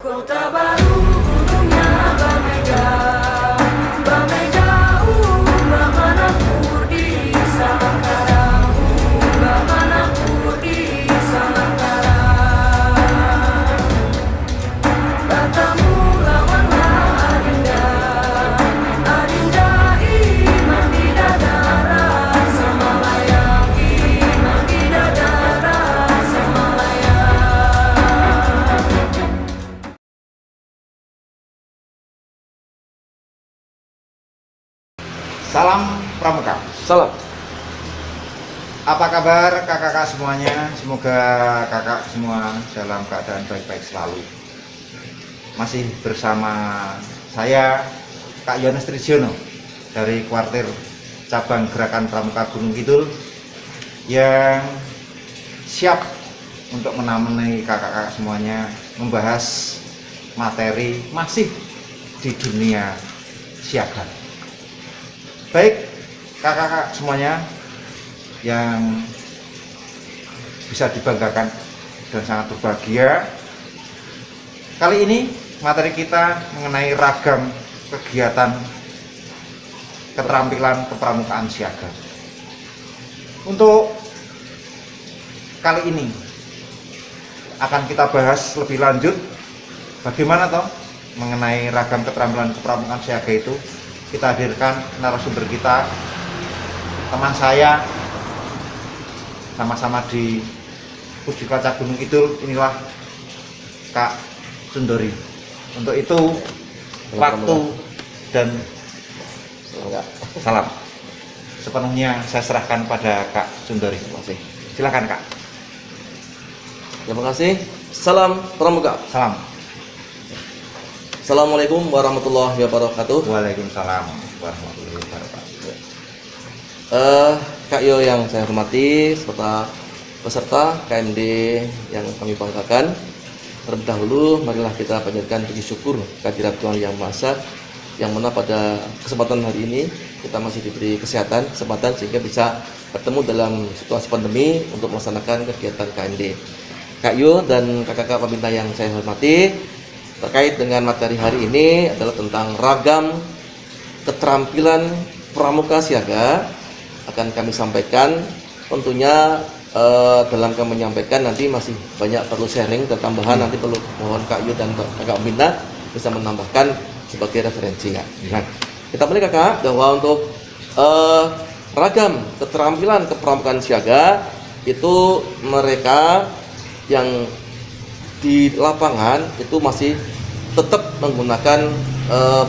Kota baru gunungnya Bamega, Bamega Manapur di Samangkara, Manapur di Samangkara. Katamu lawanlah Adinda, Adinda iman bidadara, Samalayang iman bidadara, Samalayang. Salam Pramuka. Salam. Apa kabar kakak-kakak semuanya? Semoga kakak semua dalam keadaan baik-baik selalu. Masih bersama saya Kak Yones Trijono dari Kuartir Cabang Gerakan Pramuka Gunung Kidul yang siap untuk menemani kakak-kakak semuanya membahas materi masih di dunia siaga. Baik, kakak-kakak semuanya yang bisa dibanggakan dan sangat berbahagia. Kali ini materi kita mengenai ragam kegiatan keterampilan kepramukaan siaga. Untuk kali ini akan kita bahas lebih lanjut bagaimana toh mengenai ragam keterampilan kepramukaan siaga itu. Kita hadirkan narasumber kita, teman saya, sama-sama di Pusdiklat Gunung Kidul. Inilah Kak Sundori. Untuk itu waktu dan salam sepenuhnya saya serahkan pada Kak Sundori. Silakan Kak. Terima kasih. Salam Pramuka. Salam. Assalamualaikum warahmatullahi wabarakatuh. Waalaikumsalam warahmatullahi wabarakatuh. Kak Yo yang saya hormati serta peserta KMD yang kami banggakan. Terlebih dahulu marilah kita panjatkan puji syukur kehadirat Tuhan Yang Maha Esa, yang mana pada kesempatan hari ini kita masih diberi kesempatan sehingga bisa bertemu dalam situasi pandemi untuk melaksanakan kegiatan KMD. Kak Yo dan kakak-kakak peminta yang saya hormati, terkait dengan materi hari ini adalah tentang ragam keterampilan pramuka siaga. Akan kami sampaikan tentunya dalam kami menyampaikan nanti masih banyak perlu sharing dan tambahan, nanti perlu mohon Kak Yu dan kakak Minda bisa menambahkan sebagai referensi ya. Nah, kita mulai kakak bahwa untuk ragam keterampilan kepramukaan siaga itu mereka yang di lapangan itu masih tetap menggunakan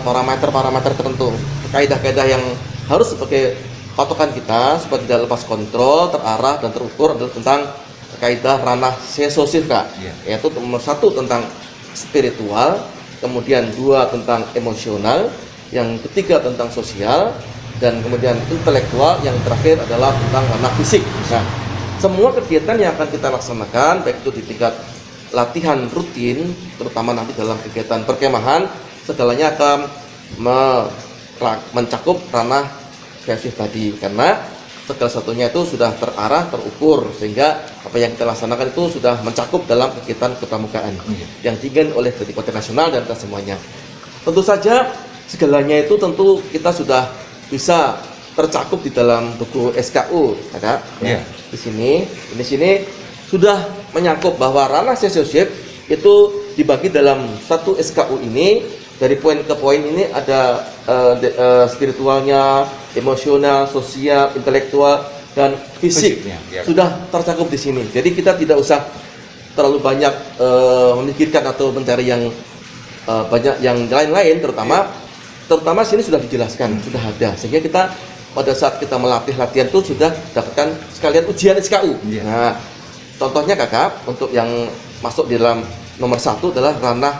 parameter-parameter tertentu, kaidah-kaidah yang harus sebagai patokan kita supaya tidak lepas kontrol, terarah dan terukur adalah tentang kaidah ranah sensosif Kak. Yaitu nomor 1 tentang spiritual, kemudian 2 tentang emosional, yang ketiga tentang sosial, dan kemudian intelektual, yang terakhir adalah tentang ranah fisik. Nah, semua kegiatan yang akan kita laksanakan baik itu di tingkat latihan rutin, terutama nanti dalam kegiatan perkemahan, segalanya akan mencakup ranah kreatif tadi, karena segala satunya itu sudah terarah, terukur, sehingga apa yang kita laksanakan itu sudah mencakup dalam kegiatan kepramukaan yang diinginkan oleh Kota Nasional dan kita semuanya. Tentu saja segalanya itu tentu kita sudah bisa tercakup di dalam buku SKU, ada di sini sudah menyangkut bahwa ranah sensosif itu dibagi dalam satu SKU ini. Dari poin ke poin ini ada spiritualnya, emosional, sosial, intelektual, dan fisik sudah tercakup di sini. Jadi kita tidak usah terlalu banyak memikirkan atau mencari yang banyak yang lain-lain, terutama sini sudah dijelaskan, sudah ada, sehingga kita pada saat kita melatih latihan itu sudah dapatkan sekalian ujian SKU. Nah, contohnya kakak untuk yang masuk di dalam nomor 1 adalah ranah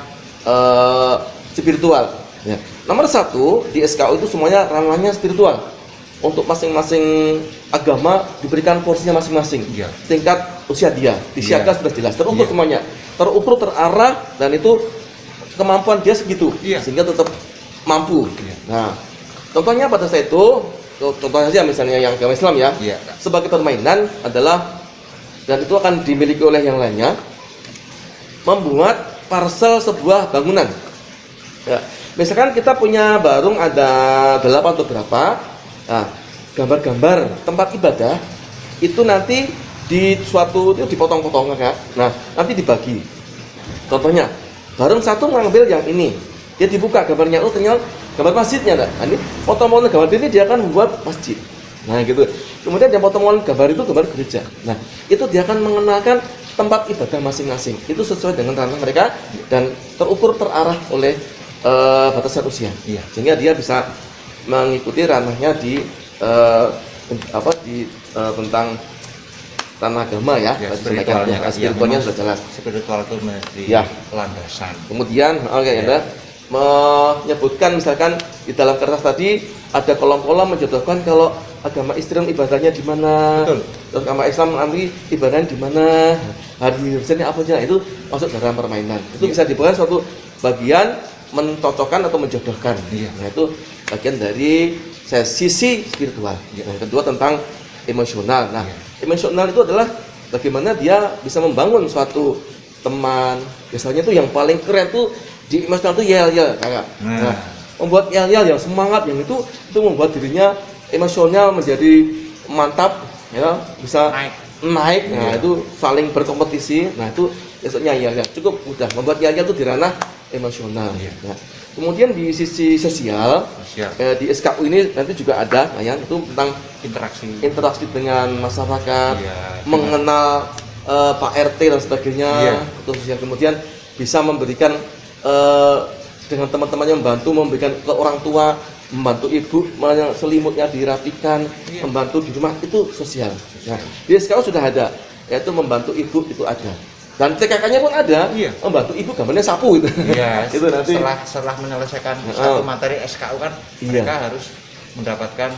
spiritual. Ya. Nomor 1 di SKU itu semuanya ranahnya spiritual. Untuk masing-masing agama diberikan porsinya masing-masing. Tingkat usia dia di siaga sudah jelas terukur semuanya, terukur, terarah, dan itu kemampuan dia segitu, sehingga tetap mampu. Nah, contohnya pada saat itu, contohnya saja misalnya yang agama Islam sebagai permainan adalah, dan itu akan dimiliki oleh yang lainnya, membuat parcel sebuah bangunan. Ya, misalkan kita punya barung ada 8 atau berapa, nah, gambar-gambar tempat ibadah itu nanti di suatu itu dipotong-potong kan. Nah, nanti dibagi. Contohnya, barung satu mengambil yang ini, dia dibuka gambarnya, oh ternyata gambar masjidnya. Nah, ini potong-potong gambar ini dia akan membuat masjid. Nah gitu. Kemudian yang potong-potong gambar itu gambar gereja. Nah, itu dia akan mengenalkan tempat ibadah masing-masing. Itu sesuai dengan ranah mereka dan terukur terarah oleh batasan usia. Iya. Sehingga dia bisa mengikuti ranahnya di tentang ranah agama ya. Ya, Tadi disampaikan, spiritualnya, spiritualnya memang sudah jelas. Spiritual itu menjadi Ya. landasan. Kemudian Ya. Anda menyebutkan misalkan di dalam kertas tadi ada kolom-kolom menjodohkan kalau agama Islam ibadahnya di mana, Betul. terus agama Islam nanti ibadahnya di mana, hari misalnya apa aja itu masuk dalam permainan. Itu bisa dibuat suatu bagian mencocokkan atau menjodohkan. Iya. Nah, itu bagian dari sisi spiritual. Yang kedua tentang emosional. Nah, emosional itu adalah bagaimana dia bisa membangun suatu teman. Biasanya tuh yang paling keren tuh di emosional tuh yel-yel kakak. Nah, membuat yel-yel yang semangat yang itu membuat dirinya emosional menjadi mantap ya, bisa naik. Nah, itu saling berkompetisi. Nah, itu biasanya yel-yel cukup mudah membuat yel-yel itu di ranah emosional. Nah, kemudian di sisi sosial, di SKU ini nanti juga ada ya, itu tentang interaksi dengan masyarakat, mengenal Pak RT dan sebagainya. Terus ya, kemudian bisa memberikan dengan teman-temannya memberikan ke orang tua, membantu ibu selimutnya dirapikan, membantu di rumah, itu sosial. Nah, di SKU sudah ada, yaitu membantu ibu itu ada. Dan TKK-nya pun ada, membantu ibu gambarnya sapu itu. Iya. Itu nanti setelah menyelesaikan satu materi SKU kan mereka harus mendapatkan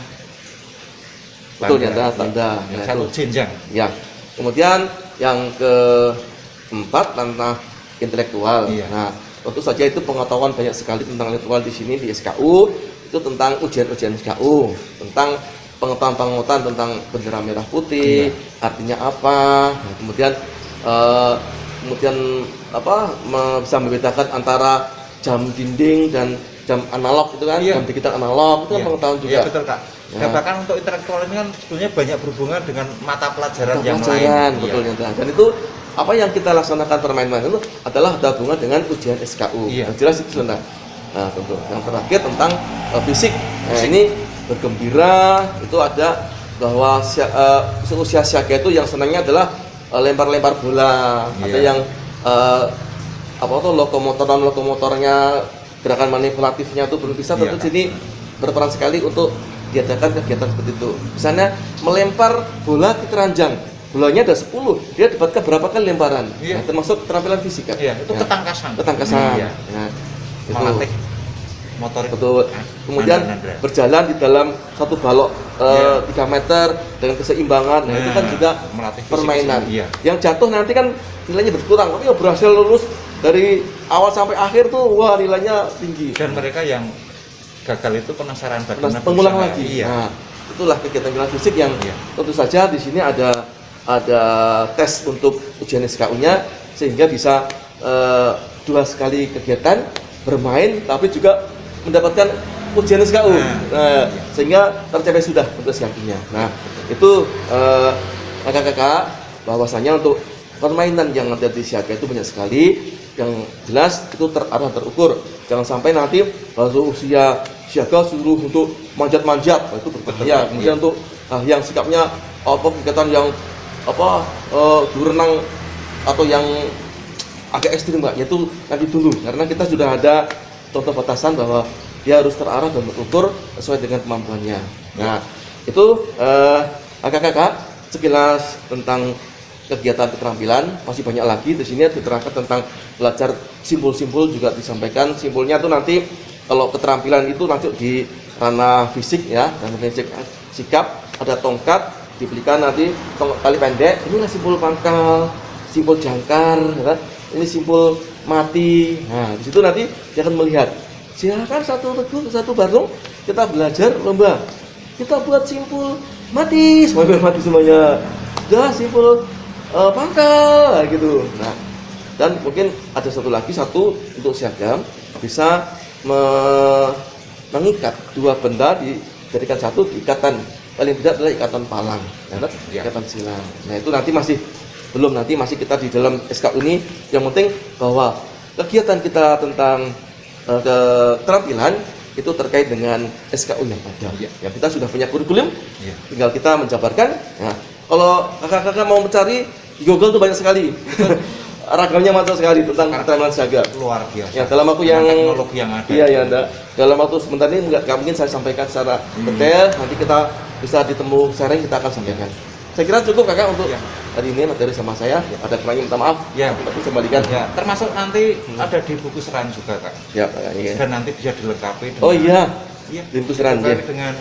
tanda. Yang satu jenjang. Ya. Kemudian yang keempat tentang intelektual. Nah, tentu saja itu pengetahuan banyak sekali tentang intelektual di sini di SKU. Itu tentang ujian-ujian SKU, tentang pengetahuan tentang bendera merah putih, artinya apa. Nah, kemudian bisa membedakan antara jam dinding dan jam analog itu kan, jam digital analog itu kan pengetahuan juga. Iya betul Kak. Dan bahkan untuk intelektual ini kan sebenarnya banyak berhubungan dengan mata pelajaran yang lain. Betul ya. Dan itu apa yang kita laksanakan permainan itu adalah ada hubungan dengan ujian SKU. Yang jelas itu sebentar. Nah, tentu. Yang terakhir tentang fisik. Nah, ini bergembira itu ada bahwa seusia siaga itu yang senangnya adalah lempar-lempar bola. Ada yang lokomotornya gerakan manipulatifnya itu belum bisa. Tentu sini berperan sekali untuk diadakan kegiatan seperti itu. Misalnya melempar bola ke keranjang, bolanya ada 10, dia dapatkan berapa kali lemparan. Nah, termasuk keterampilan fisik kan? Itu ketangkasan. Nah, melatih motorik. Betul. Kemudian berjalan di dalam satu balok 3 meter dengan keseimbangan. Nah, itu kan juga melatih permainan. fisik. Yang jatuh nanti kan nilainya berkurang, tapi berhasil lulus dari awal sampai akhir tuh wah nilainya tinggi. Dan mereka yang gagal itu penasaran bagaimana pengulang lagi. Nah, itulah kegiatan fisik yang tentu saja di sini ada tes untuk ujian SKU-nya sehingga bisa 2 kali kegiatan bermain tapi juga mendapatkan ujian SKU. Sehingga tercapai sudah untuk SKU-nya. Nah, itu kakak-kakak bahwasanya untuk permainan yang ada di siaga itu banyak sekali, yang jelas itu terarah terukur. Jangan sampai nanti baru usia siaga suruh untuk manjat-manjat, itu berbahaya. Kemudian untuk yang sikapnya kegiatan yang berenang atau yang agak ekstrim Mbak, yaitu nanti dulu karena kita sudah ada contoh batasan bahwa dia harus terarah dan terukur sesuai dengan kemampuannya. Nah, itu kakak-kakak sekilas tentang kegiatan keterampilan. Masih banyak lagi di sini diterangkan tentang belajar simpul-simpul juga disampaikan. Simpulnya tuh nanti kalau keterampilan itu nanti di ranah fisik ya, dan fisik sikap ada tongkat diberikan nanti tongkat tali pendek. Inilah simpul pangkal, simpul jangkar, ya. Ini simpul mati. Nah, di situ nanti dia akan melihat. Silakan satu barung kita belajar lomba. Kita buat simpul mati, semuanya mati semuanya. Dah simpul pangkal gitu. Nah, Dan mungkin ada satu lagi untuk siaga bisa mengikat dua benda dijadikan satu ikatan, paling tidak adalah ikatan palang, Ya. ikatan silang. Nah itu nanti masih kita di dalam SKU ini. Yang penting bahwa kegiatan kita tentang keterampilan itu terkait dengan SKU yang ada. Ya. Ya, kita sudah punya kurikulum, Ya. tinggal kita menjabarkan. Nah, kalau kakak-kakak mau mencari di Google tuh banyak sekali. Ragamnya macam sekali tentang keterampilan siaga. Luar biasa. Ya, dalam waktu Dengan yang teknologi yang ada. Iya, ya, enggak. Dalam waktu sebentar ini nggak mungkin saya sampaikan secara detail. Nanti kita bisa ditemu sharing, kita akan sampaikan. Saya kira cukup kakak untuk Ya. hari ini materi sama saya. Ada kurangnya minta maaf. Ya. Tapi saya kembalikan. Ya, termasuk nanti ada di buku seran juga kak. Ya, kakak. Iya. Dan nanti bisa dilengkapi dengan, Oh iya, iya, di buku seran, dilengkapi ya. dengan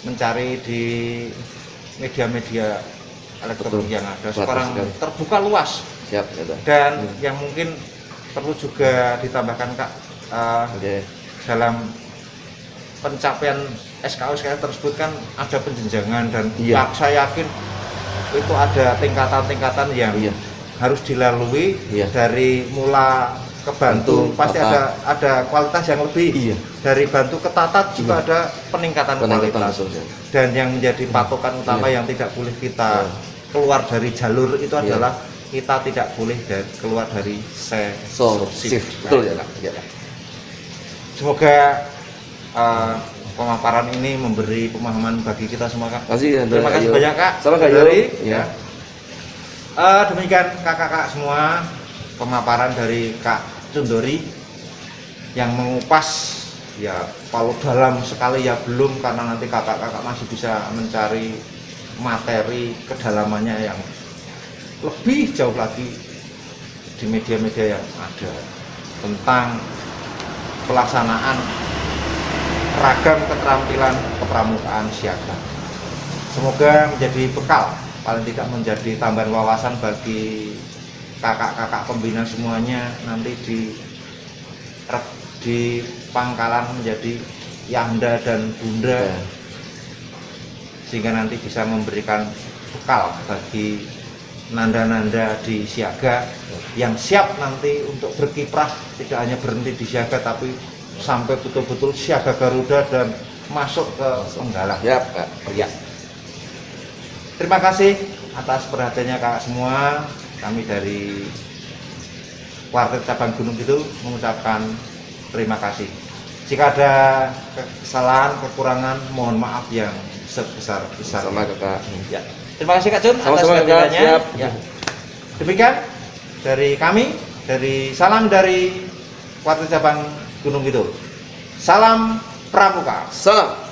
mencari di media-media elektronik Betul. yang ada. Bagus Sekarang sekali. terbuka luas. Siap, ya udah. Dan yang mungkin perlu juga ditambahkan kak, Oke. dalam pencapaian SKU tersebut kan ada penjenjangan dan Iya. saya yakin itu ada tingkatan-tingkatan yang Iya. harus dilalui. Iya. Dari mula ke bantu Bantu, pasti tata. ada kualitas yang lebih. Iya. Dari bantu ke tatat juga Iya. ada peningkatan kualitas. Betul, ya. Dan yang menjadi patokan utama Iya. yang tidak boleh kita Iya. keluar dari jalur itu Iya. adalah kita tidak boleh keluar dari Shift. Betul ya, Kak. Ya. Semoga pemaparan ini memberi pemahaman bagi kita semua kak. Terima kasih banyak kak. Sama Kak Dari, Yuri. Ya. Demikian kakak-kakak semua pemaparan dari Kak Cundori yang mengupas ya kalau dalam sekali ya belum, karena nanti kakak-kakak masih bisa mencari materi kedalamannya yang lebih jauh lagi di media-media yang ada tentang pelaksanaan ragam keterampilan kepramukaan siaga. Semoga menjadi bekal, paling tidak menjadi tambahan wawasan bagi kakak-kakak pembina semuanya nanti di pangkalan menjadi Yanda dan Bunda, sehingga nanti bisa memberikan bekal bagi nanda-nanda di siaga yang siap nanti untuk berkiprah, tidak hanya berhenti di siaga tapi sampai betul-betul siaga Garuda dan masuk ke Penggalah. Ya, Kak. Ya. Terima kasih atas perhatiannya kakak semua. Kami dari Kuartet Cabang Gunung Kidul mengucapkan terima kasih. Jika ada kesalahan, kekurangan, mohon maaf yang sebesar-besarnya. Sama Kakak. Ya. Terima kasih Kak Jun atas Sama-sama, Kak. kehadirannya. Siap. Ya. Demikian dari kami, salam dari Kuartet Cabang Gunung Kidul. Salam Pramuka. Salam.